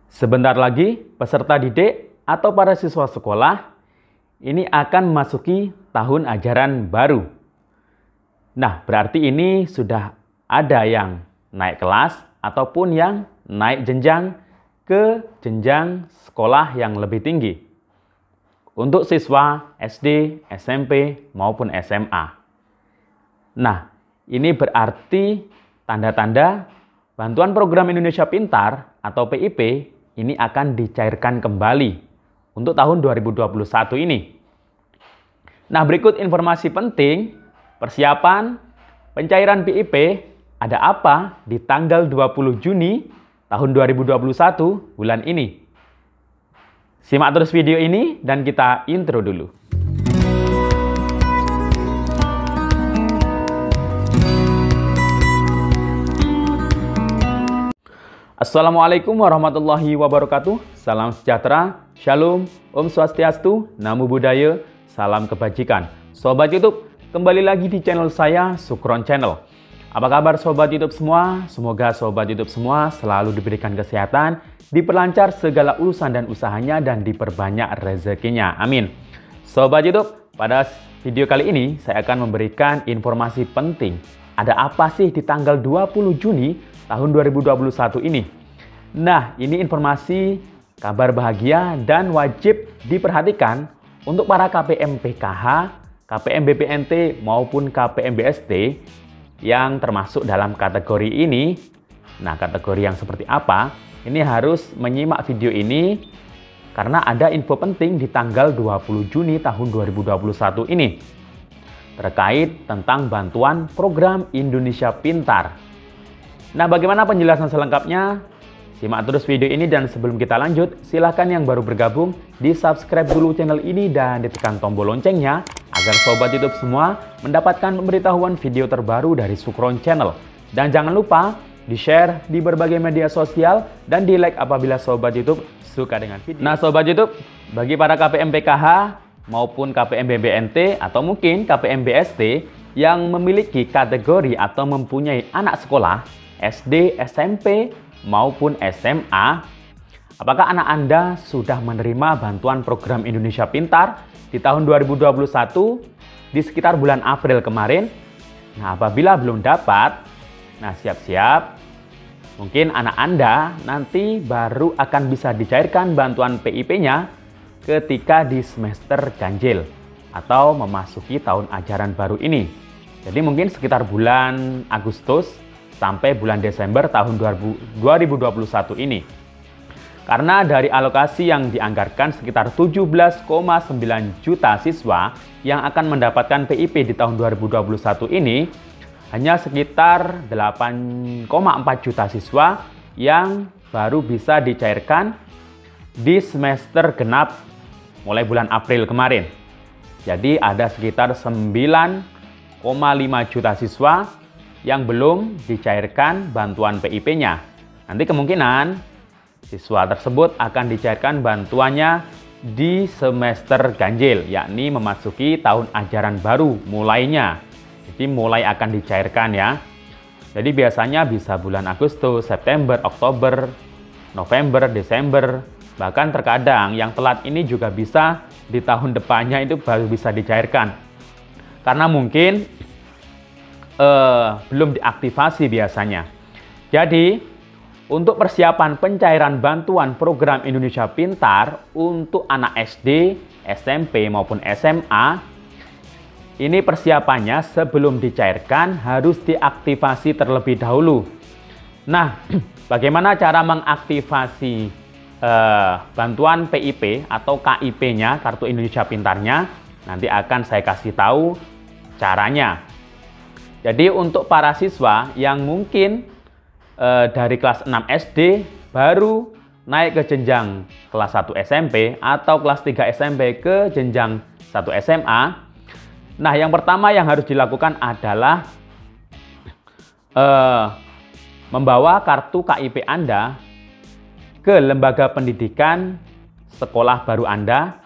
Sebentar lagi, peserta didik atau para siswa sekolah ini akan memasuki tahun ajaran baru. Nah, berarti ini sudah ada yang naik kelas ataupun yang naik jenjang ke jenjang sekolah yang lebih tinggi. Untuk siswa SD, SMP, maupun SMA. Nah, ini berarti tanda-tanda bantuan program Indonesia Pintar atau PIP ini akan dicairkan kembali untuk tahun 2021 ini. Nah, berikut informasi penting persiapan pencairan PIP ada apa di tanggal 20 Juni tahun 2021 bulan ini. Simak terus video ini dan kita intro dulu. Assalamualaikum warahmatullahi wabarakatuh. Salam sejahtera, shalom, om swastiastu, namo buddhaya, salam kebajikan. Sobat YouTube, kembali lagi di channel saya, Sukron Channel. Apa kabar Sobat YouTube semua? Semoga Sobat YouTube semua selalu diberikan kesehatan, diperlancar segala urusan dan usahanya, dan diperbanyak rezekinya. Amin. Sobat YouTube, pada video kali ini saya akan memberikan informasi penting. Ada apa sih di tanggal 20 Juni tahun 2021 ini? Nah, ini informasi kabar bahagia dan wajib diperhatikan untuk para KPM PKH, KPM BPNT maupun KPM BST yang termasuk dalam kategori ini. Nah, kategori yang seperti apa? Ini harus menyimak video ini karena ada info penting di tanggal 20 Juni tahun 2021 ini terkait tentang bantuan program Indonesia Pintar. Nah, bagaimana penjelasan selengkapnya? Simak terus video ini, dan sebelum kita lanjut, silahkan yang baru bergabung di-subscribe dulu channel ini dan ditekan tombol loncengnya agar Sobat YouTube semua mendapatkan pemberitahuan video terbaru dari Sukron Channel. Dan jangan lupa di-share di berbagai media sosial dan di-like apabila Sobat YouTube suka dengan video. Nah, Sobat YouTube, bagi para KPM PKH maupun KPM BBNT atau mungkin KPM BST yang memiliki kategori atau mempunyai anak sekolah SD, SMP, maupun SMA, apakah anak Anda sudah menerima bantuan program Indonesia Pintar di tahun 2021 di sekitar bulan April kemarin? Nah, apabila belum dapat, nah siap-siap. Mungkin anak Anda nanti baru akan bisa dicairkan bantuan PIP-nya ketika di semester ganjil atau memasuki tahun ajaran baru ini. Jadi mungkin sekitar bulan Agustus sampai bulan Desember tahun 2021 ini. Karena dari alokasi yang dianggarkan sekitar 17,9 juta siswa yang akan mendapatkan PIP di tahun 2021 ini, hanya sekitar 8,4 juta siswa yang baru bisa dicairkan di semester genap mulai bulan April kemarin. Jadi ada sekitar 9,5 juta siswa yang belum dicairkan bantuan PIP-nya. Nanti kemungkinan siswa tersebut akan dicairkan bantuannya di semester ganjil, yakni memasuki tahun ajaran baru mulainya. Jadi mulai akan dicairkan ya. Jadi biasanya bisa bulan Agustus, September, Oktober, November, Desember. Bahkan terkadang yang telat ini juga bisa di tahun depannya itu baru bisa dicairkan. Karena mungkin belum diaktifasi biasanya. Jadi, untuk persiapan pencairan bantuan program Indonesia Pintar untuk anak SD, SMP maupun SMA, ini persiapannya sebelum dicairkan harus diaktifasi terlebih dahulu. Nah, bagaimana cara mengaktifasi bantuan PIP atau KIP-nya, Kartu Indonesia Pintarnya? Nanti akan saya kasih tahu caranya. Jadi untuk para siswa yang mungkin dari kelas 6 SD baru naik ke jenjang kelas 1 SMP atau kelas 3 SMP ke jenjang 1 SMA. Nah, yang pertama yang harus dilakukan adalah membawa kartu KIP Anda ke lembaga pendidikan sekolah baru Anda,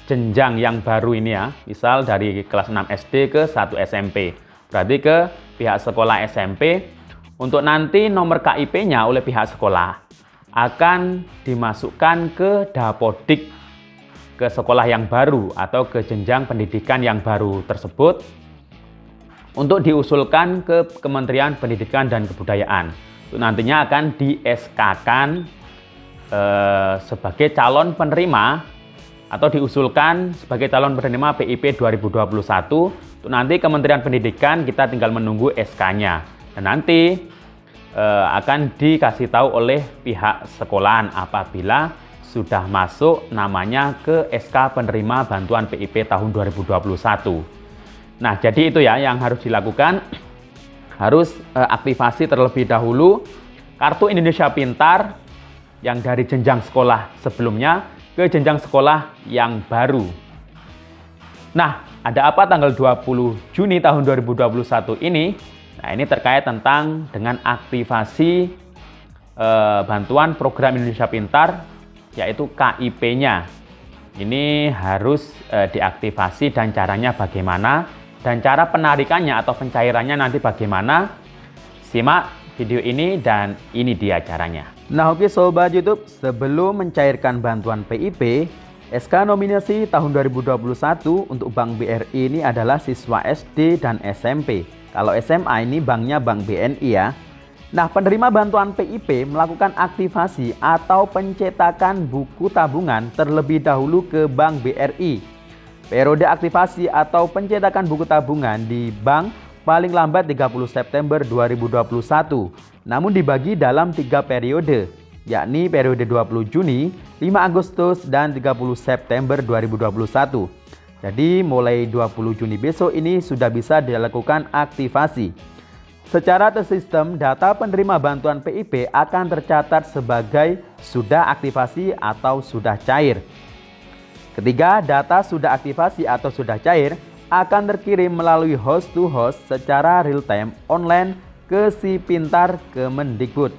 jenjang yang baru ini ya, misal dari kelas 6 SD ke 1 SMP. Berarti ke pihak sekolah SMP untuk nanti nomor KIP-nya oleh pihak sekolah akan dimasukkan ke Dapodik, ke sekolah yang baru atau ke jenjang pendidikan yang baru tersebut untuk diusulkan ke Kementerian Pendidikan dan Kebudayaan. Itu nantinya akan di SK-kan sebagai calon penerima atau diusulkan sebagai calon penerima PIP 2021. Itu nanti Kementerian Pendidikan kita tinggal menunggu SK-nya. Dan nanti akan dikasih tahu oleh pihak sekolahan apabila sudah masuk namanya ke SK penerima bantuan PIP tahun 2021. Nah, jadi itu ya yang harus dilakukan. Harus aktivasi terlebih dahulu Kartu Indonesia Pintar yang dari jenjang sekolah sebelumnya ke jenjang sekolah yang baru. Nah, ada apa tanggal 20 Juni tahun 2021 ini? Nah, ini terkait tentang dengan aktivasi bantuan program Indonesia Pintar, yaitu KIP-nya. Ini harus diaktifasi dan caranya bagaimana, dan cara penarikannya atau pencairannya nanti bagaimana. Simak video ini dan ini dia caranya. Nah, oke Sobat YouTube, sebelum mencairkan bantuan PIP, SK nominasi tahun 2021 untuk Bank BRI ini adalah siswa SD dan SMP. Kalau SMA ini banknya Bank BNI ya. Nah, penerima bantuan PIP melakukan aktivasi atau pencetakan buku tabungan terlebih dahulu ke Bank BRI. Periode aktivasi atau pencetakan buku tabungan di bank paling lambat 30 September 2021. Namun dibagi dalam 3 periode, yakni periode 20 Juni, 5 Agustus, dan 30 September 2021. Jadi mulai 20 Juni besok ini sudah bisa dilakukan aktivasi. Secara tersistem, data penerima bantuan PIP akan tercatat sebagai sudah aktivasi atau sudah cair. Ketiga, data sudah aktivasi atau sudah cair akan terkirim melalui host to host secara real time online ke si Pintar Kemendikbud.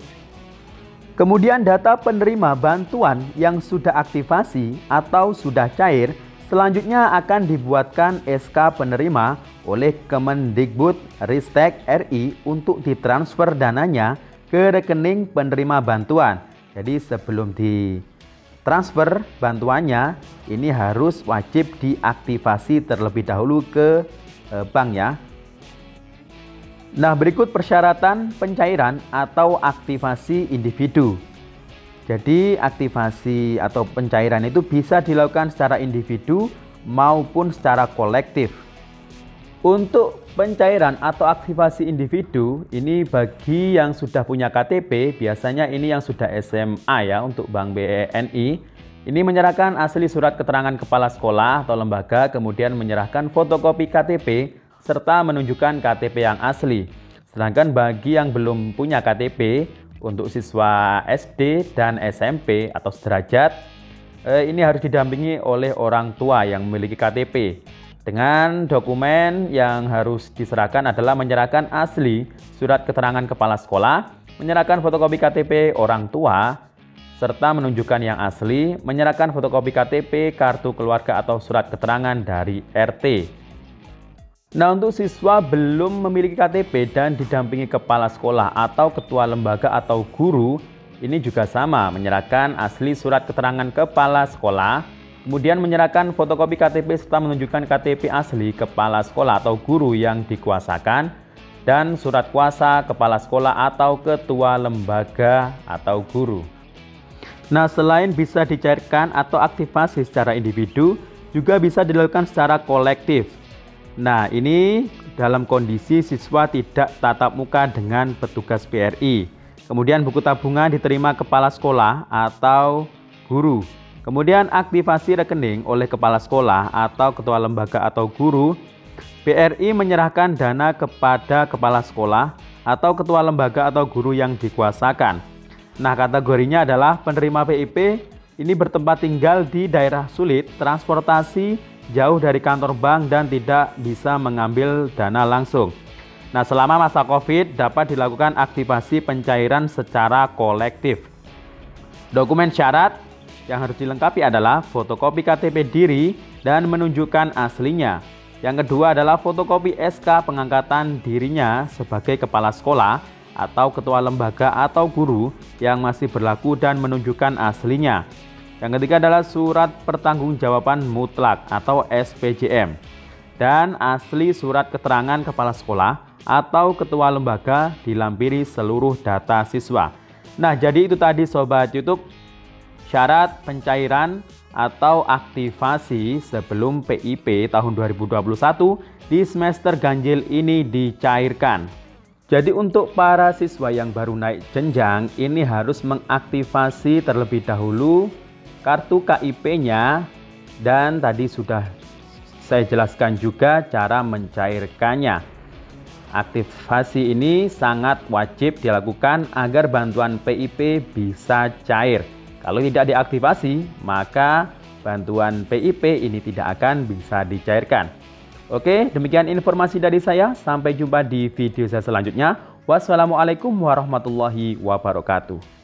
Kemudian data penerima bantuan yang sudah aktivasi atau sudah cair selanjutnya akan dibuatkan SK penerima oleh Kemendikbud Ristek RI untuk ditransfer dananya ke rekening penerima bantuan. Jadi sebelum ditransfer bantuannya ini harus wajib diaktifasi terlebih dahulu ke bank ya. Nah, berikut persyaratan pencairan atau aktivasi individu. Jadi aktivasi atau pencairan itu bisa dilakukan secara individu maupun secara kolektif. Untuk pencairan atau aktivasi individu ini bagi yang sudah punya KTP, biasanya ini yang sudah SMA ya untuk Bank BNI. Ini menyerahkan asli surat keterangan kepala sekolah atau lembaga, kemudian menyerahkan fotokopi KTP serta menunjukkan KTP yang asli. Sedangkan bagi yang belum punya KTP untuk siswa SD dan SMP atau sederajat, ini harus didampingi oleh orang tua yang memiliki KTP. Dengan dokumen yang harus diserahkan adalah menyerahkan asli surat keterangan kepala sekolah, menyerahkan fotokopi KTP orang tua, serta menunjukkan yang asli, menyerahkan fotokopi KTP, kartu keluarga atau surat keterangan dari RT. Nah, untuk siswa belum memiliki KTP dan didampingi kepala sekolah atau ketua lembaga atau guru, ini juga sama, menyerahkan asli surat keterangan kepala sekolah, kemudian menyerahkan fotokopi KTP serta menunjukkan KTP asli kepala sekolah atau guru yang dikuasakan, dan surat kuasa kepala sekolah atau ketua lembaga atau guru. Nah, selain bisa dicairkan atau aktivasi secara individu, juga bisa dilakukan secara kolektif. Nah, ini dalam kondisi siswa tidak tatap muka dengan petugas BRI. Kemudian buku tabungan diterima kepala sekolah atau guru. Kemudian aktivasi rekening oleh kepala sekolah atau ketua lembaga atau guru. BRI menyerahkan dana kepada kepala sekolah atau ketua lembaga atau guru yang dikuasakan. Nah, kategorinya adalah penerima PIP ini bertempat tinggal di daerah sulit, transportasi jauh dari kantor bank dan tidak bisa mengambil dana langsung. Nah, selama masa COVID dapat dilakukan aktivasi pencairan secara kolektif. Dokumen syarat yang harus dilengkapi adalah fotokopi KTP diri dan menunjukkan aslinya. Yang kedua adalah fotokopi SK pengangkatan dirinya sebagai kepala sekolah atau ketua lembaga atau guru yang masih berlaku dan menunjukkan aslinya. Yang ketiga adalah surat pertanggungjawaban mutlak atau SPJM dan asli surat keterangan kepala sekolah atau ketua lembaga dilampiri seluruh data siswa. Nah, jadi itu tadi Sobat YouTube syarat pencairan atau aktivasi sebelum PIP tahun 2021 di semester ganjil ini dicairkan. Jadi untuk para siswa yang baru naik jenjang ini harus mengaktifasi terlebih dahulu kartu KIP-nya, dan tadi sudah saya jelaskan juga cara mencairkannya. Aktivasi ini sangat wajib dilakukan agar bantuan PIP bisa cair. Kalau tidak diaktifasi, maka bantuan PIP ini tidak akan bisa dicairkan. Oke, demikian informasi dari saya. Sampai jumpa di video saya selanjutnya. Wassalamualaikum warahmatullahi wabarakatuh.